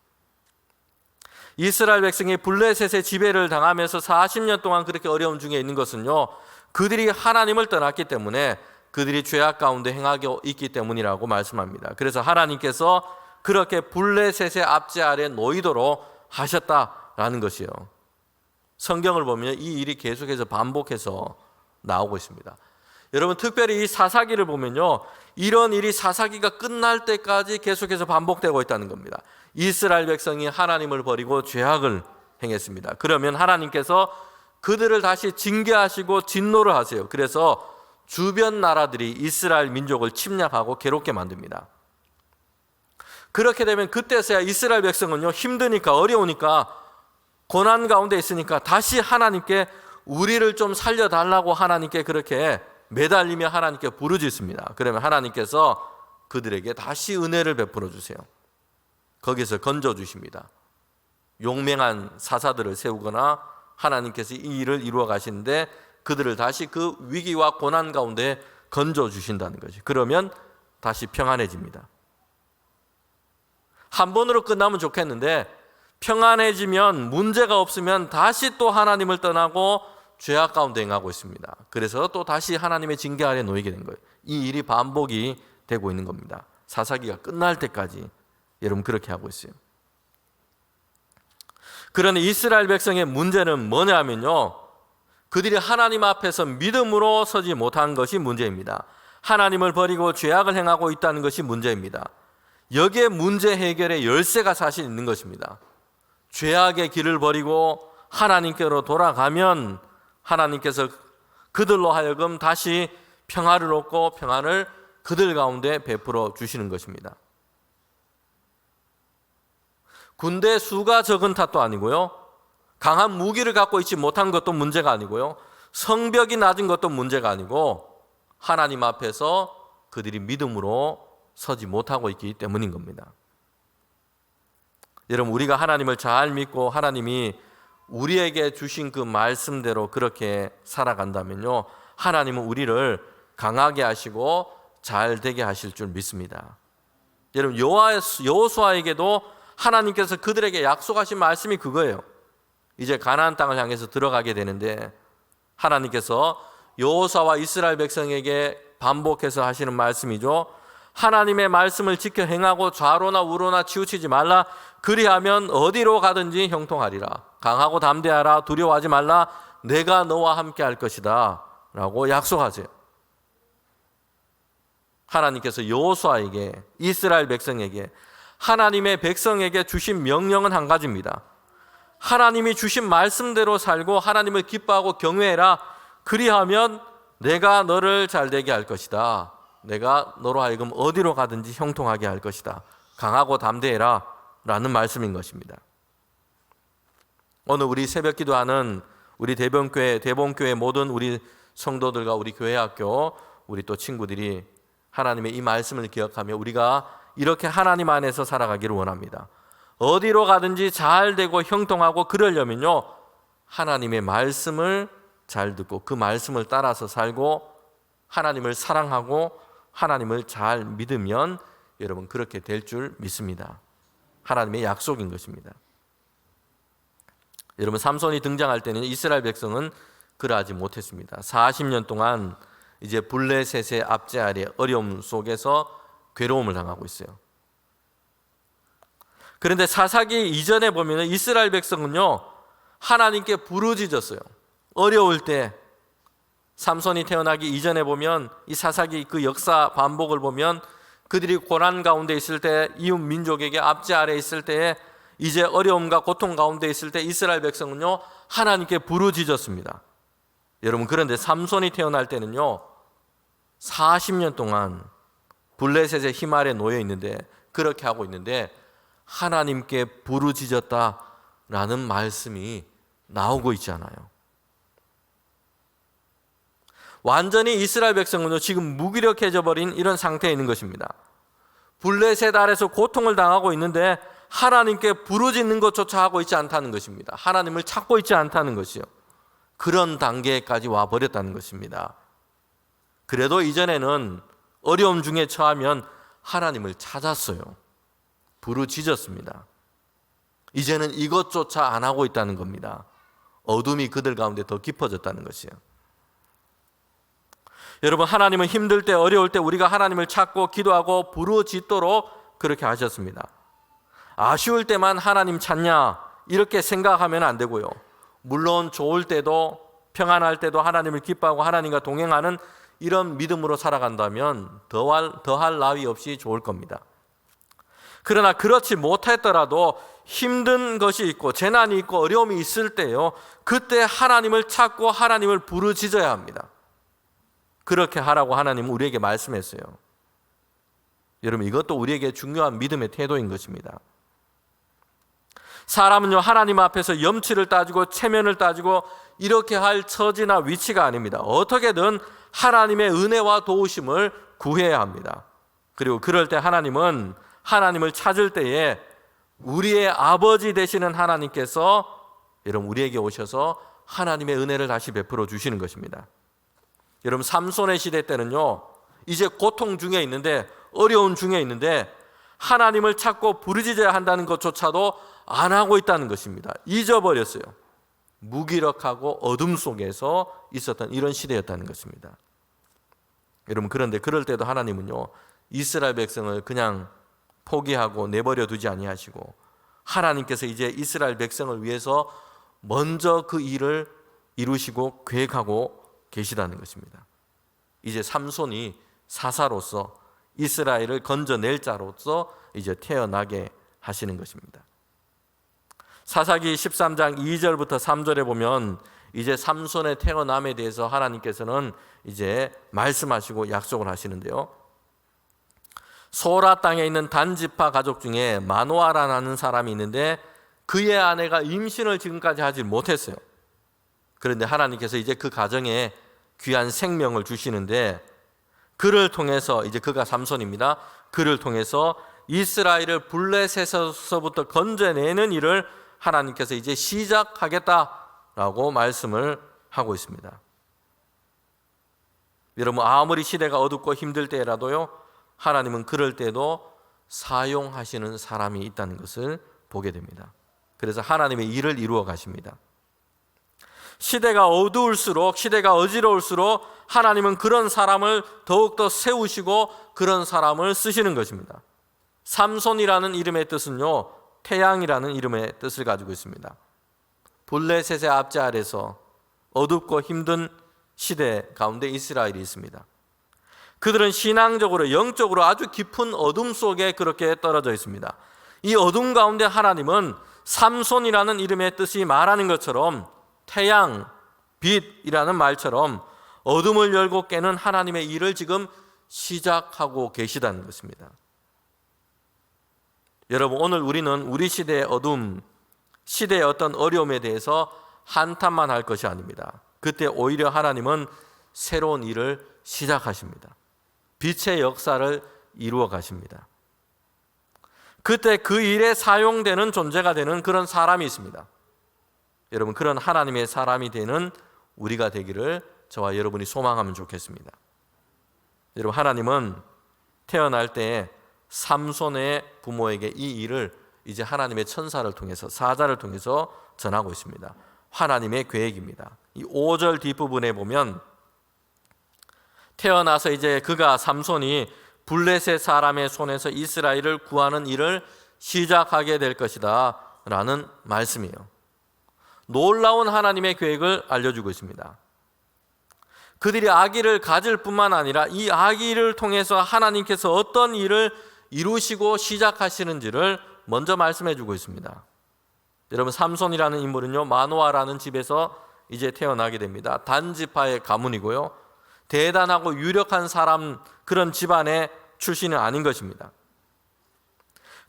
이스라엘 백성이 블레셋의 지배를 당하면서 40년 동안 그렇게 어려움 중에 있는 것은요, 그들이 하나님을 떠났기 때문에, 그들이 죄악 가운데 행하고 있기 때문이라고 말씀합니다. 그래서 하나님께서 그렇게 블레셋의 압제 아래 놓이도록 하셨다라는 것이요. 성경을 보면 이 일이 계속해서 반복해서 나오고 있습니다. 여러분, 특별히 이 사사기를 보면요, 이런 일이 사사기가 끝날 때까지 계속해서 반복되고 있다는 겁니다. 이스라엘 백성이 하나님을 버리고 죄악을 행했습니다. 그러면 하나님께서 그들을 다시 징계하시고 진노를 하세요. 그래서 주변 나라들이 이스라엘 민족을 침략하고 괴롭게 만듭니다. 그렇게 되면 그때서야 이스라엘 백성은요, 힘드니까, 어려우니까, 고난 가운데 있으니까 다시 하나님께 우리를 좀 살려달라고 하나님께 그렇게 매달리며 하나님께 부르짖습니다. 그러면 하나님께서 그들에게 다시 은혜를 베풀어 주세요. 거기서 건져 주십니다. 용맹한 사사들을 세우거나 하나님께서 이 일을 이루어 가시는데 그들을 다시 그 위기와 고난 가운데 건져 주신다는 거죠. 그러면 다시 평안해집니다. 한 번으로 끝나면 좋겠는데, 평안해지면, 문제가 없으면 다시 또 하나님을 떠나고 죄악 가운데 행하고 있습니다. 그래서 또 다시 하나님의 징계 아래 놓이게 된 거예요. 이 일이 반복이 되고 있는 겁니다. 사사기가 끝날 때까지 여러분 그렇게 하고 있어요. 그러나 이스라엘 백성의 문제는 뭐냐면요, 그들이 하나님 앞에서 믿음으로 서지 못한 것이 문제입니다. 하나님을 버리고 죄악을 행하고 있다는 것이 문제입니다. 여기에 문제 해결의 열쇠가 사실 있는 것입니다. 죄악의 길을 버리고 하나님께로 돌아가면 하나님께서 그들로 하여금 다시 평화를 얻고 평안을 그들 가운데 베풀어 주시는 것입니다. 군대 수가 적은 탓도 아니고요, 강한 무기를 갖고 있지 못한 것도 문제가 아니고요, 성벽이 낮은 것도 문제가 아니고, 하나님 앞에서 그들이 믿음으로 서지 못하고 있기 때문인 겁니다. 여러분, 우리가 하나님을 잘 믿고 하나님이 우리에게 주신 그 말씀대로 그렇게 살아간다면요, 하나님은 우리를 강하게 하시고 잘 되게 하실 줄 믿습니다. 여러분, 여호수아에게도 하나님께서 그들에게 약속하신 말씀이 그거예요. 이제 가나안 땅을 향해서 들어가게 되는데 하나님께서 여호수아와 이스라엘 백성에게 반복해서 하시는 말씀이죠. 하나님의 말씀을 지켜 행하고 좌로나 우로나 치우치지 말라. 그리하면 어디로 가든지 형통하리라. 강하고 담대하라. 두려워하지 말라. 내가 너와 함께 할 것이다 라고 약속하세요. 하나님께서 여호수아에게, 이스라엘 백성에게, 하나님의 백성에게 주신 명령은 한 가지입니다. 하나님이 주신 말씀대로 살고 하나님을 기뻐하고 경외해라. 그리하면 내가 너를 잘되게 할 것이다. 내가 너로 하여금 어디로 가든지 형통하게 할 것이다. 강하고 담대해라 라는 말씀인 것입니다. 오늘 우리 새벽 기도하는 우리 대본교회 모든 우리 성도들과 우리 교회학교 우리 또 친구들이 하나님의 이 말씀을 기억하며 우리가 이렇게 하나님 안에서 살아가기를 원합니다. 어디로 가든지 잘 되고 형통하고 그러려면요, 하나님의 말씀을 잘 듣고 그 말씀을 따라서 살고 하나님을 사랑하고 하나님을 잘 믿으면 여러분 그렇게 될 줄 믿습니다. 하나님의 약속인 것입니다. 여러분, 삼손이 등장할 때는 이스라엘 백성은 그러하지 못했습니다. 40년 동안 이제 블레셋의 압제 아래 어려움 속에서 괴로움을 당하고 있어요. 그런데 사사기 이전에 보면 이스라엘 백성은요, 하나님께 부르짖었어요. 어려울 때, 삼손이 태어나기 이전에 보면 이 사사기 그 역사 반복을 보면 그들이 고난 가운데 있을 때, 이웃 민족에게 압제 아래 있을 때에 이제 어려움과 고통 가운데 있을 때 이스라엘 백성은요 하나님께 부르짖었습니다. 여러분, 그런데 삼손이 태어날 때는요 40년 동안 블레셋의 힘 아래 놓여 있는데, 그렇게 하고 있는데 하나님께 부르짖었다라는 말씀이 나오고 있지 않아요. 완전히 이스라엘 백성은요 지금 무기력해져 버린 이런 상태에 있는 것입니다. 블레셋 아래서 고통을 당하고 있는데 하나님께 부르짖는 것조차 하고 있지 않다는 것입니다. 하나님을 찾고 있지 않다는 것이요. 그런 단계까지 와버렸다는 것입니다. 그래도 이전에는 어려움 중에 처하면 하나님을 찾았어요. 부르짖었습니다. 이제는 이것조차 안 하고 있다는 겁니다. 어둠이 그들 가운데 더 깊어졌다는 것이요. 여러분, 하나님은 힘들 때, 어려울 때 우리가 하나님을 찾고 기도하고 부르짖도록 그렇게 하셨습니다. 아쉬울 때만 하나님 찾냐 이렇게 생각하면 안 되고요. 물론 좋을 때도, 평안할 때도 하나님을 기뻐하고 하나님과 동행하는 이런 믿음으로 살아간다면 더할 나위 없이 좋을 겁니다. 그러나 그렇지 못했더라도 힘든 것이 있고 재난이 있고 어려움이 있을 때요, 그때 하나님을 찾고 하나님을 부르짖어야 합니다. 그렇게 하라고 하나님은 우리에게 말씀했어요. 여러분, 이것도 우리에게 중요한 믿음의 태도인 것입니다. 사람은요 하나님 앞에서 염치를 따지고 체면을 따지고 이렇게 할 처지나 위치가 아닙니다. 어떻게든 하나님의 은혜와 도우심을 구해야 합니다. 그리고 그럴 때 하나님은 하나님을 찾을 때에 우리의 아버지 되시는 하나님께서 여러분 우리에게 오셔서 하나님의 은혜를 다시 베풀어 주시는 것입니다. 여러분, 삼손의 시대 때는요 이제 고통 중에 있는데, 어려운 중에 있는데 하나님을 찾고 부르짖어야 한다는 것조차도 안 하고 있다는 것입니다. 잊어버렸어요. 무기력하고 어둠 속에서 있었던 이런 시대였다는 것입니다. 여러분, 그런데 그럴 때도 하나님은요 이스라엘 백성을 그냥 포기하고 내버려 두지 아니하시고 하나님께서 이제 이스라엘 백성을 위해서 먼저 그 일을 이루시고 계획하고 계시다는 것입니다. 이제 삼손이 사사로서 이스라엘을 건져낼 자로서 이제 태어나게 하시는 것입니다. 사사기 13장 2절부터 3절에 보면 이제 삼손의 태어남에 대해서 하나님께서는 이제 말씀하시고 약속을 하시는데요. 소라 땅에 있는 단지파 가족 중에 마노아라는 사람이 있는데 그의 아내가 임신을 지금까지 하지 못했어요. 그런데 하나님께서 이제 그 가정에 귀한 생명을 주시는데, 그를 통해서, 이제 그가 삼손입니다. 그를 통해서 이스라엘을 블레셋에서부터 건져내는 일을 하나님께서 이제 시작하겠다라고 말씀을 하고 있습니다. 여러분, 아무리 시대가 어둡고 힘들 때라도요 하나님은 그럴 때도 사용하시는 사람이 있다는 것을 보게 됩니다. 그래서 하나님의 일을 이루어 가십니다. 시대가 어두울수록, 시대가 어지러울수록 하나님은 그런 사람을 더욱더 세우시고 그런 사람을 쓰시는 것입니다. 삼손이라는 이름의 뜻은요 태양이라는 이름의 뜻을 가지고 있습니다. 블레셋의 압제 아래서 어둡고 힘든 시대 가운데 이스라엘이 있습니다. 그들은 신앙적으로, 영적으로 아주 깊은 어둠 속에 그렇게 떨어져 있습니다. 이 어둠 가운데 하나님은 삼손이라는 이름의 뜻이 말하는 것처럼 태양, 빛이라는 말처럼 어둠을 열고 깨는 하나님의 일을 지금 시작하고 계시다는 것입니다. 여러분, 오늘 우리는 우리 시대의 어둠, 시대의 어떤 어려움에 대해서 한탄만 할 것이 아닙니다. 그때 오히려 하나님은 새로운 일을 시작하십니다. 빛의 역사를 이루어 가십니다. 그때 그 일에 사용되는 존재가 되는 그런 사람이 있습니다. 여러분, 그런 하나님의 사람이 되는 우리가 되기를 저와 여러분이 소망하면 좋겠습니다. 여러분, 하나님은 태어날 때 삼손의 부모에게 이 일을 이제 하나님의 천사를 통해서, 사자를 통해서 전하고 있습니다. 하나님의 계획입니다. 이 5절 뒷부분에 보면 태어나서 이제 그가, 삼손이 블레셋 사람의 손에서 이스라엘을 구하는 일을 시작하게 될 것이다 라는 말씀이에요. 놀라운 하나님의 계획을 알려주고 있습니다. 그들이 아기를 가질 뿐만 아니라 이 아기를 통해서 하나님께서 어떤 일을 이루시고 시작하시는지를 먼저 말씀해 주고 있습니다. 여러분, 삼손이라는 인물은요, 마노아라는 집에서 이제 태어나게 됩니다. 단지파의 가문이고요, 대단하고 유력한 사람, 그런 집안의 출신은 아닌 것입니다.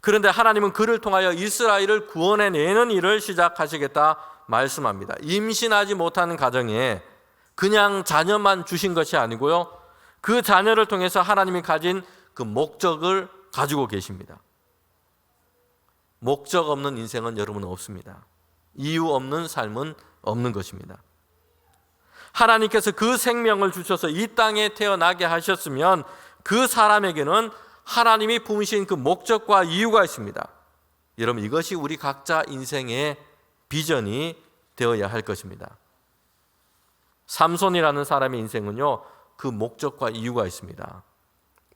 그런데 하나님은 그를 통하여 이스라엘을 구원해내는 일을 시작하시겠다 말씀합니다. 임신하지 못하는 가정에 그냥 자녀만 주신 것이 아니고요, 그 자녀를 통해서 하나님이 가진 그 목적을 가지고 계십니다. 목적 없는 인생은 여러분 없습니다. 이유 없는 삶은 없는 것입니다. 하나님께서 그 생명을 주셔서 이 땅에 태어나게 하셨으면 그 사람에게는 하나님이 품으신 그 목적과 이유가 있습니다. 여러분, 이것이 우리 각자 인생의 비전이 되어야 할 것입니다. 삼손이라는 사람의 인생은요, 그 목적과 이유가 있습니다.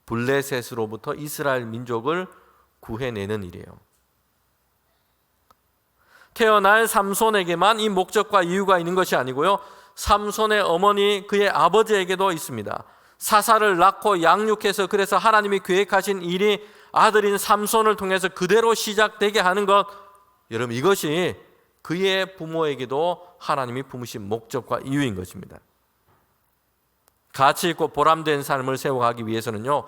블레셋으로부터 이스라엘 민족을 구해내는 일이에요. 태어날 삼손에게만 이 목적과 이유가 있는 것이 아니고요, 삼손의 어머니, 그의 아버지에게도 있습니다. 사사를 낳고 양육해서, 그래서 하나님이 계획하신 일이 아들인 삼손을 통해서 그대로 시작되게 하는 것, 여러분, 이것이 그의 부모에게도 하나님이 품으신 목적과 이유인 것입니다. 가치 있고 보람된 삶을 세워가기 위해서는요,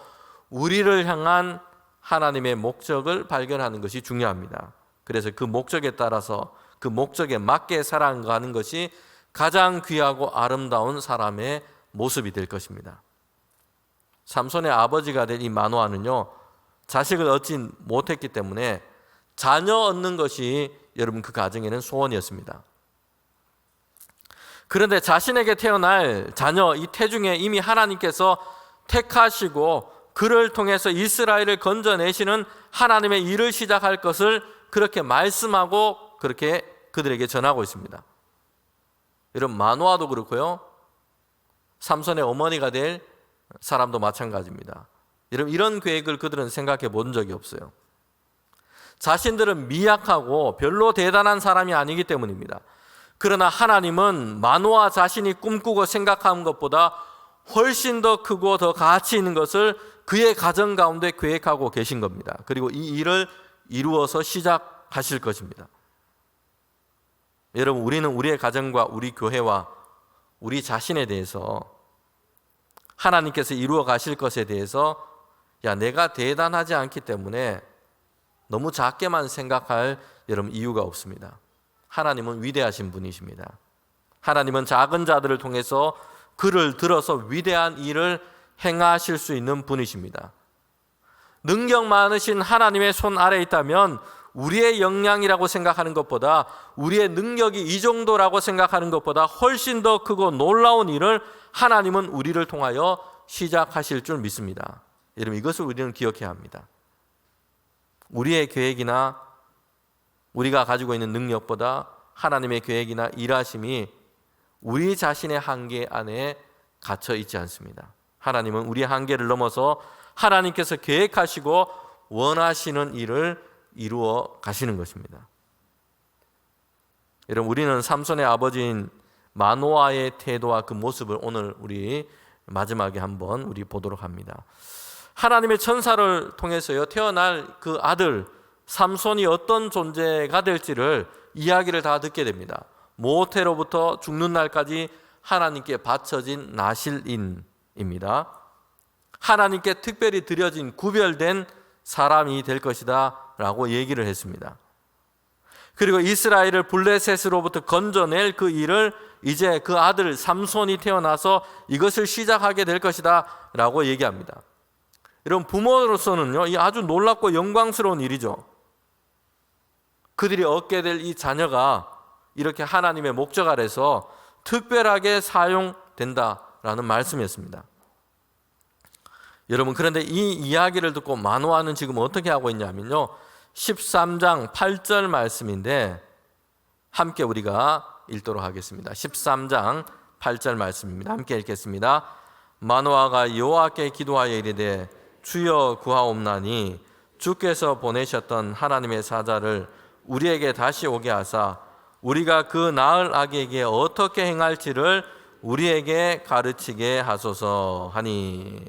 우리를 향한 하나님의 목적을 발견하는 것이 중요합니다. 그래서 그 목적에 따라서 그 목적에 맞게 살아가는 것이 가장 귀하고 아름다운 사람의 모습이 될 것입니다. 삼손의 아버지가 된 이 마노아는요, 자식을 얻지 못했기 때문에 자녀 얻는 것이 여러분 그 가정에는 소원이었습니다. 그런데 자신에게 태어날 자녀, 이 태중에 이미 하나님께서 택하시고 그를 통해서 이스라엘을 건져내시는 하나님의 일을 시작할 것을 그렇게 말씀하고 그렇게 그들에게 전하고 있습니다. 여러분, 마노아도 그렇고요, 삼손의 어머니가 될 사람도 마찬가지입니다. 여러분, 이런 계획을 그들은 생각해 본 적이 없어요. 자신들은 미약하고 별로 대단한 사람이 아니기 때문입니다. 그러나 하나님은 마노아 자신이 꿈꾸고 생각한 것보다 훨씬 더 크고 더 가치 있는 것을 그의 가정 가운데 계획하고 계신 겁니다. 그리고 이 일을 이루어서 시작하실 것입니다. 여러분, 우리는 우리의 가정과 우리 교회와 우리 자신에 대해서 하나님께서 이루어 가실 것에 대해서 내가 대단하지 않기 때문에 너무 작게만 생각할 여러분 이유가 없습니다. 하나님은 위대하신 분이십니다. 하나님은 작은 자들을 통해서 그를 들어서 위대한 일을 행하실 수 있는 분이십니다. 능력 많으신 하나님의 손 아래에 있다면 우리의 역량이라고 생각하는 것보다, 우리의 능력이 이 정도라고 생각하는 것보다 훨씬 더 크고 놀라운 일을 하나님은 우리를 통하여 시작하실 줄 믿습니다. 여러분, 이것을 우리는 기억해야 합니다. 우리의 계획이나 우리가 가지고 있는 능력보다 하나님의 계획이나 일하심이 우리 자신의 한계 안에 갇혀 있지 않습니다. 하나님은 우리의 한계를 넘어서 하나님께서 계획하시고 원하시는 일을 이루어 가시는 것입니다. 여러분, 우리는 삼손의 아버지인 마노아의 태도와 그 모습을 오늘 우리 마지막에 한번 우리 보도록 합니다. 하나님의 천사를 통해서요, 태어날 그 아들 삼손이 어떤 존재가 될지를 이야기를 다 듣게 됩니다. 모태로부터 죽는 날까지 하나님께 바쳐진 나실인입니다. 하나님께 특별히 드려진 구별된 사람이 될 것이다 라고 얘기를 했습니다. 그리고 이스라엘을 블레셋으로부터 건져낼 그 일을 이제 그 아들 삼손이 태어나서 이것을 시작하게 될 것이다 라고 얘기합니다. 여러분, 부모로서는요, 이 아주 놀랍고 영광스러운 일이죠. 그들이 얻게 될 이 자녀가 이렇게 하나님의 목적 아래서 특별하게 사용된다라는 말씀이었습니다. 여러분, 그런데 이 이야기를 듣고 마노아는 지금 어떻게 하고 있냐면요, 13장 8절 말씀인데 함께 우리가 읽도록 하겠습니다. 13장 8절 말씀입니다. 함께 읽겠습니다. 마노아가 여호와께 기도하여 이르되 주여 구하옵나니 주께서 보내셨던 하나님의 사자를 우리에게 다시 오게 하사 우리가 그 낳을 아기에게 어떻게 행할지를 우리에게 가르치게 하소서 하니,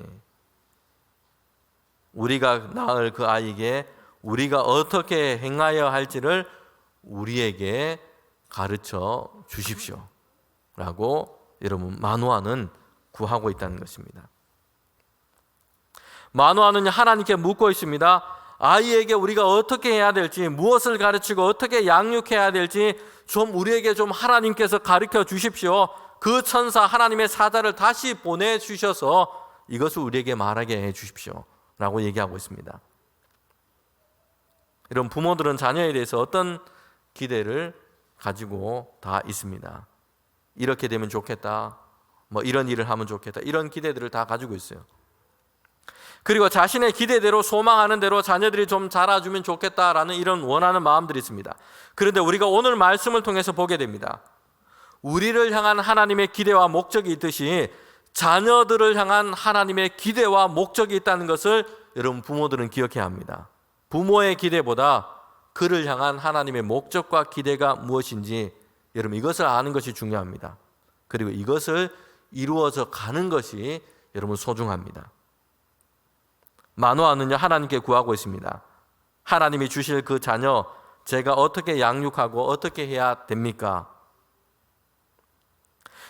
우리가 낳을 그 아이에게 우리가 어떻게 행하여 할지를 우리에게 가르쳐 주십시오 라고 여러분 마노아는 구하고 있다는 것입니다. 마노아는 하나님께 묻고 있습니다. 아이에게 우리가 어떻게 해야 될지, 무엇을 가르치고 어떻게 양육해야 될지 좀 우리에게 좀 하나님께서 가르쳐 주십시오. 그 천사 하나님의 사자를 다시 보내주셔서 이것을 우리에게 말하게 해 주십시오 라고 얘기하고 있습니다. 이런 부모들은 자녀에 대해서 어떤 기대를 가지고 다 있습니다. 이렇게 되면 좋겠다, 뭐 이런 일을 하면 좋겠다, 이런 기대들을 다 가지고 있어요. 그리고 자신의 기대대로, 소망하는 대로 자녀들이 좀 자라주면 좋겠다라는 이런 원하는 마음들이 있습니다. 그런데 우리가 오늘 말씀을 통해서 보게 됩니다. 우리를 향한 하나님의 기대와 목적이 있듯이 자녀들을 향한 하나님의 기대와 목적이 있다는 것을 여러분 부모들은 기억해야 합니다. 부모의 기대보다 그를 향한 하나님의 목적과 기대가 무엇인지 여러분 이것을 아는 것이 중요합니다. 그리고 이것을 이루어져 가는 것이 여러분 소중합니다. 마노아는요 하나님께 구하고 있습니다. 하나님이 주실 그 자녀 제가 어떻게 양육하고 어떻게 해야 됩니까?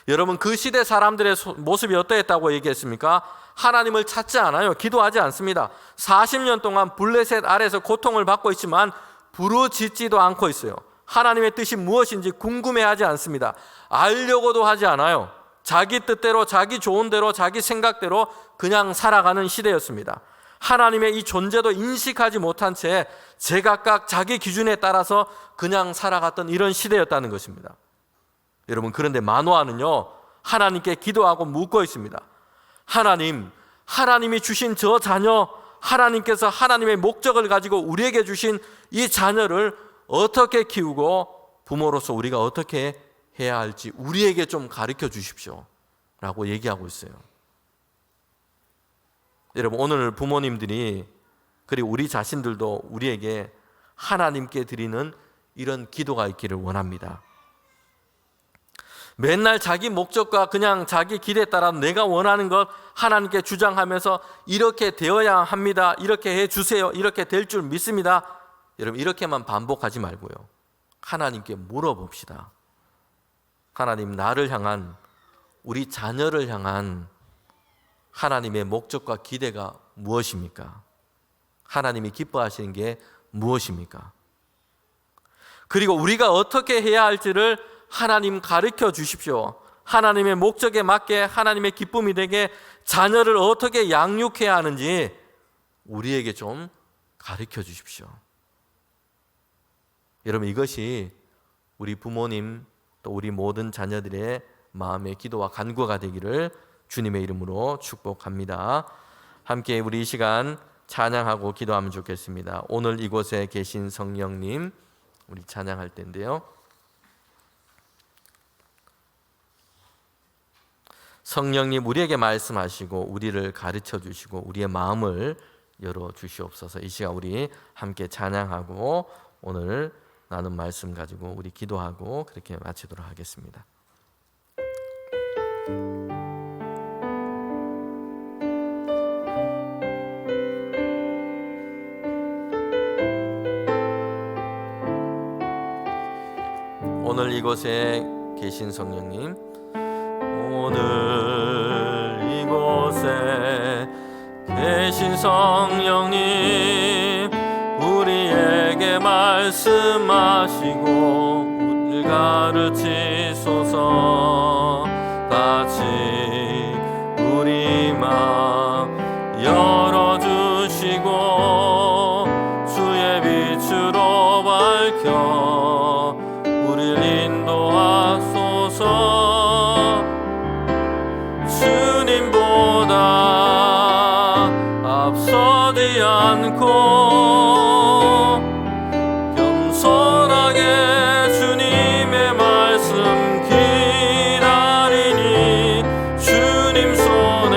여러분 그 시대 사람들의 모습이 어떠했다고 얘기했습니까? 하나님을 찾지 않아요. 기도하지 않습니다. 40년 동안 블레셋 아래에서 고통을 받고 있지만 부르짖지도 않고 있어요. 하나님의 뜻이 무엇인지 궁금해하지 않습니다. 알려고도 하지 않아요. 자기 뜻대로, 자기 좋은 대로, 자기 생각대로 그냥 살아가는 시대였습니다. 하나님의 이 존재도 인식하지 못한 채 제각각 자기 기준에 따라서 그냥 살아갔던 이런 시대였다는 것입니다. 여러분 그런데 마노아는요 하나님께 기도하고 묻고 있습니다. 하나님, 하나님이 주신 저 자녀, 하나님께서 하나님의 목적을 가지고 우리에게 주신 이 자녀를 어떻게 키우고 부모로서 우리가 어떻게 해야 할지 우리에게 좀 가르쳐 주십시오 라고 얘기하고 있어요. 여러분 오늘 부모님들이 그리고 우리 자신들도 우리에게 하나님께 드리는 이런 기도가 있기를 원합니다. 맨날 자기 목적과 그냥 자기 기대에 따라 내가 원하는 것 하나님께 주장하면서 이렇게 되어야 합니다, 이렇게 해주세요, 이렇게 될 줄 믿습니다. 여러분 이렇게만 반복하지 말고요 하나님께 물어봅시다. 하나님, 나를 향한, 우리 자녀를 향한 하나님의 목적과 기대가 무엇입니까? 하나님이 기뻐하시는 게 무엇입니까? 그리고 우리가 어떻게 해야 할지를 하나님 가르쳐 주십시오. 하나님의 목적에 맞게 하나님의 기쁨이 되게 자녀를 어떻게 양육해야 하는지 우리에게 좀 가르쳐 주십시오. 여러분 이것이 우리 부모님 또 우리 모든 자녀들의 마음의 기도와 간구가 되기를 주님의 이름으로 축복합니다. 함께 우리 이 시간 찬양하고 기도하면 좋겠습니다. 오늘 이곳에 계신 성령님 우리 찬양할 텐데요. 성령님 우리에게 말씀하시고 우리를 가르쳐 주시고 우리의 마음을 열어 주시옵소서. 이 시간 우리 함께 찬양하고 오늘 나눈 말씀 가지고 우리 기도하고 그렇게 마치도록 하겠습니다. 오늘 이곳에 계신 성령님, 오늘 이곳에 계신 성령님, 우리에게 말씀하시고 우리를 가르치소서. 같이 우리 마음 열어주시고 주의 빛으로 밝혀 우리를 인도하소서. 주님보다 앞서지 않고 겸손하게 주님의 말씀 기다리니 주님 손에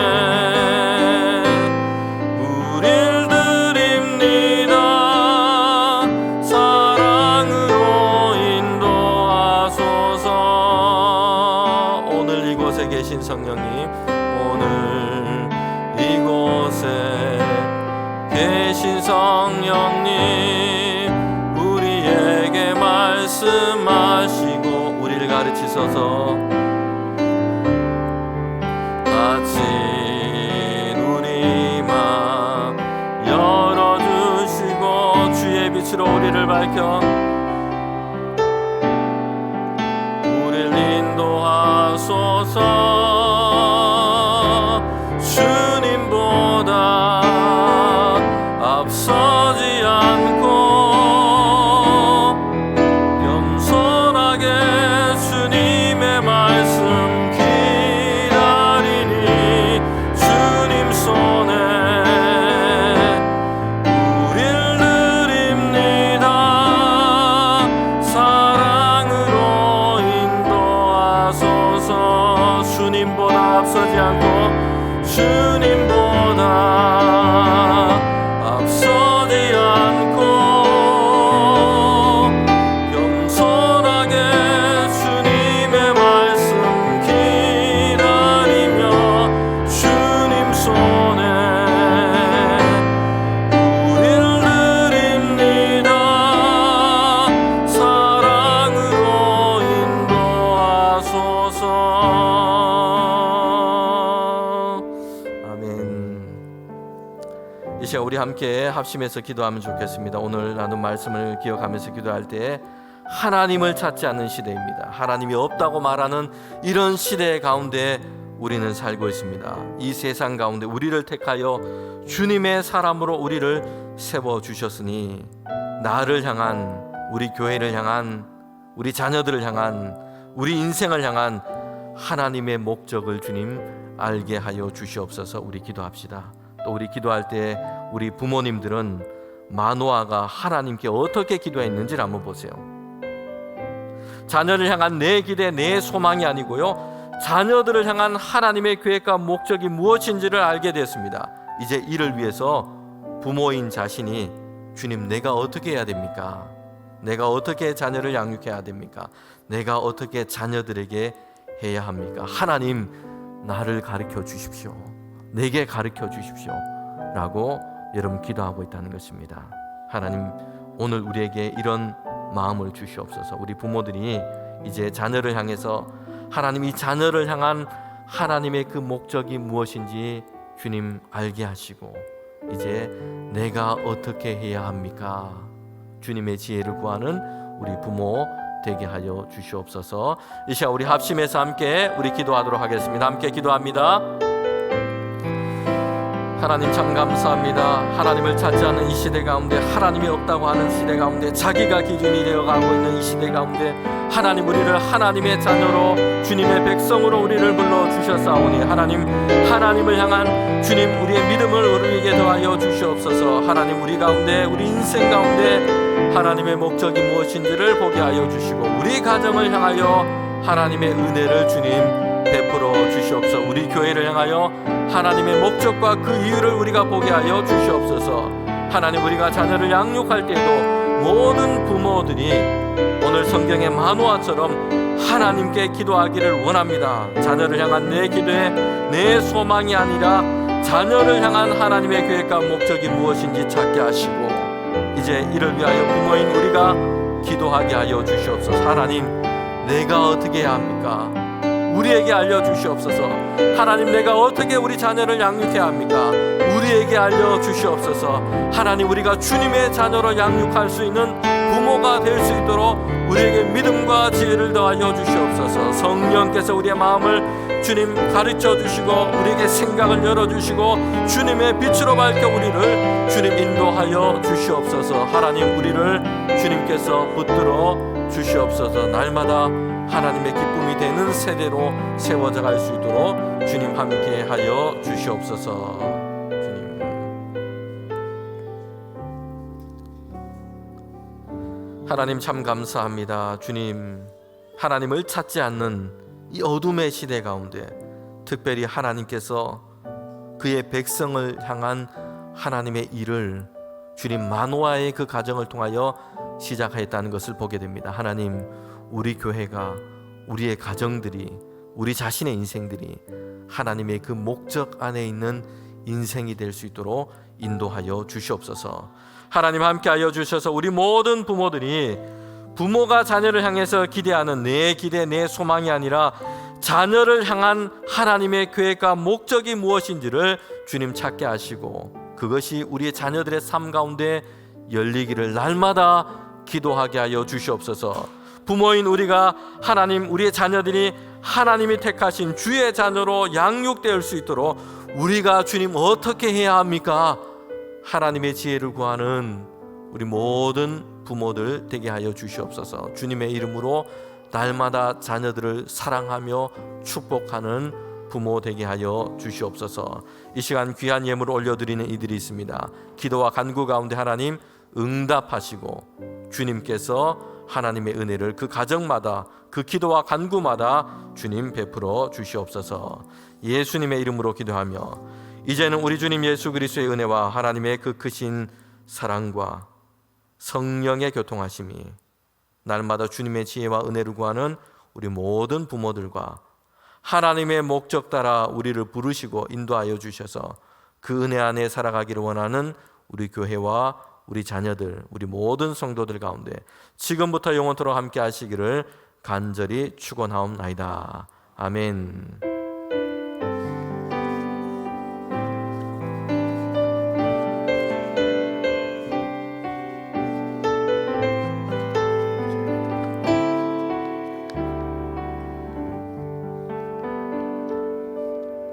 우릴 드립니다. 사랑으로 주시옵소서. 닫힌 우리 맘 열어주시고 주의 빛으로 우리를 밝혀 우리를 인도하소서. 주님보다 앞서지 않고 겸손하게 주님의 말씀 기다리니 주님 손에 우릴 드립니다. 사랑으로 인도하소서. 주님보다 앞서지 않고 주님보다 앞서지 않고 겸손하게 주님의 말씀 기다리며 주님 손에 우릴 드립니다. 사랑으로 인도하소서. 아멘. 이 시간 우리 함께 합심해서 기도하면 좋겠습니다. 오늘 나눈 말씀을 기억하면서 기도할 때 하나님을 찾지 않는 시대입니다. 하나님이 없다고 말하는 이런 시대 가운데 우리는 살고 있습니다. 이 세상 가운데 우리를 택하여 주님의 사람으로 우리를 세워주셨으니 나를 향한, 우리 교회를 향한, 우리 자녀들을 향한, 우리 인생을 향한 하나님의 목적을 주님 알게 하여 주시옵소서. 우리 기도합시다. 또 우리 기도할 때 우리 부모님들은 마노아가 하나님께 어떻게 기도했는지를 한번 보세요. 자녀를 향한 내 기대, 내 소망이 아니고요, 자녀들을 향한 하나님의 계획과 목적이 무엇인지를 알게 됐습니다. 이제 이를 위해서 부모인 자신이 주님, 내가 어떻게 해야 됩니까? 내가 어떻게 자녀를 양육해야 됩니까? 내가 어떻게 자녀들에게 해야 합니까? 하나님, 나를 가르쳐 주십시오. 내게 가르쳐 주십시오 라고 여러분 기도하고 있다는 것입니다. 하나님, 오늘 우리에게 이런 마음을 주시옵소서. 우리 부모들이 이제 자녀를 향해서 하나님, 이 자녀를 향한 하나님의 그 목적이 무엇인지 주님 알게 하시고 이제 내가 어떻게 해야 합니까? 주님의 지혜를 구하는 우리 부모 되게 하여 주시옵소서. 이 시간 우리 합심해서 함께 우리 기도하도록 하겠습니다. 함께 기도합니다. 하나님, 참 감사합니다. 하나님을 찾지 않는 이 시대 가운데, 하나님이 없다고 하는 시대 가운데, 자기가 기준이 되어가고 있는 이 시대 가운데 하나님, 우리를 하나님의 자녀로, 주님의 백성으로 우리를 불러주셨사오니 하나님, 하나님을 향한 주님, 우리의 믿음을 우리에게 더하여 주시옵소서. 하나님, 우리 가운데, 우리 인생 가운데 하나님의 목적이 무엇인지를 보게 하여 주시고 우리 가정을 향하여 하나님의 은혜를 주님 베풀어 주시옵소서. 우리 교회를 향하여 하나님의 목적과 그 이유를 우리가 보게 하여 주시옵소서. 하나님, 우리가 자녀를 양육할 때에도 모든 부모들이 오늘 성경의 마노아처럼 하나님께 기도하기를 원합니다. 자녀를 향한 내 기도에 내 소망이 아니라 자녀를 향한 하나님의 계획과 목적이 무엇인지 찾게 하시고 이제 이를 위하여 부모인 우리가 기도하게 하여 주시옵소서. 하나님, 내가 어떻게 해야 합니까? 우리에게 알려주시옵소서. 하나님, 내가 어떻게 우리 자녀를 양육해야 합니까? 우리에게 알려주시옵소서. 하나님, 우리가 주님의 자녀로 양육할 수 있는 부모가 될 수 있도록 우리에게 믿음과 지혜를 더하여 주시옵소서. 성령께서 우리의 마음을 주님 가르쳐 주시고 우리에게 생각을 열어주시고 주님의 빛으로 밝혀 우리를 주님 인도하여 주시옵소서. 하나님, 우리를 주님께서 붙들어 주시옵소서. 날마다 하나님의 기쁨이 되는 세대로 세워져 갈 수 있도록 주님 함께 하여 주시옵소서. 주님, 하나님 참 감사합니다. 주님, 하나님을 찾지 않는 이 어둠의 시대 가운데 특별히 하나님께서 그의 백성을 향한 하나님의 일을 주님 마노아의 그 가정을 통하여 시작하였다는 것을 보게 됩니다. 하나님, 우리 교회가, 우리의 가정들이, 우리 자신의 인생들이 하나님의 그 목적 안에 있는 인생이 될 수 있도록 인도하여 주시옵소서. 하나님 함께하여 주셔서 우리 모든 부모들이 부모가 자녀를 향해서 기대하는 내 기대, 내 소망이 아니라 자녀를 향한 하나님의 계획과 목적이 무엇인지를 주님 찾게 하시고 그것이 우리의 자녀들의 삶 가운데 열리기를 날마다 기도하게 하여 주시옵소서. 부모인 우리가 하나님, 우리의 자녀들이 하나님이 택하신 주의 자녀로 양육될 수 있도록 우리가 주님 어떻게 해야 합니까? 하나님의 지혜를 구하는 우리 모든 부모들 되게 하여 주시옵소서. 주님의 이름으로 날마다 자녀들을 사랑하며 축복하는 부모 되게 하여 주시옵소서. 이 시간 귀한 예물을 올려드리는 이들이 있습니다. 기도와 간구 가운데 하나님 응답하시고 주님께서 하나님의 은혜를 그 가정마다, 그 기도와 간구마다 주님 베풀어 주시옵소서. 예수님의 이름으로 기도하며 이제는 우리 주님 예수 그리스도의 은혜와 하나님의 그 크신 사랑과 성령의 교통하심이 날마다 주님의 지혜와 은혜를 구하는 우리 모든 부모들과 하나님의 목적 따라 우리를 부르시고 인도하여 주셔서 그 은혜 안에 살아가기를 원하는 우리 교회와 우리 자녀들, 우리 모든 성도들 가운데 지금부터 영원토록 함께 하시기를 간절히 축원하옵나이다. 아멘.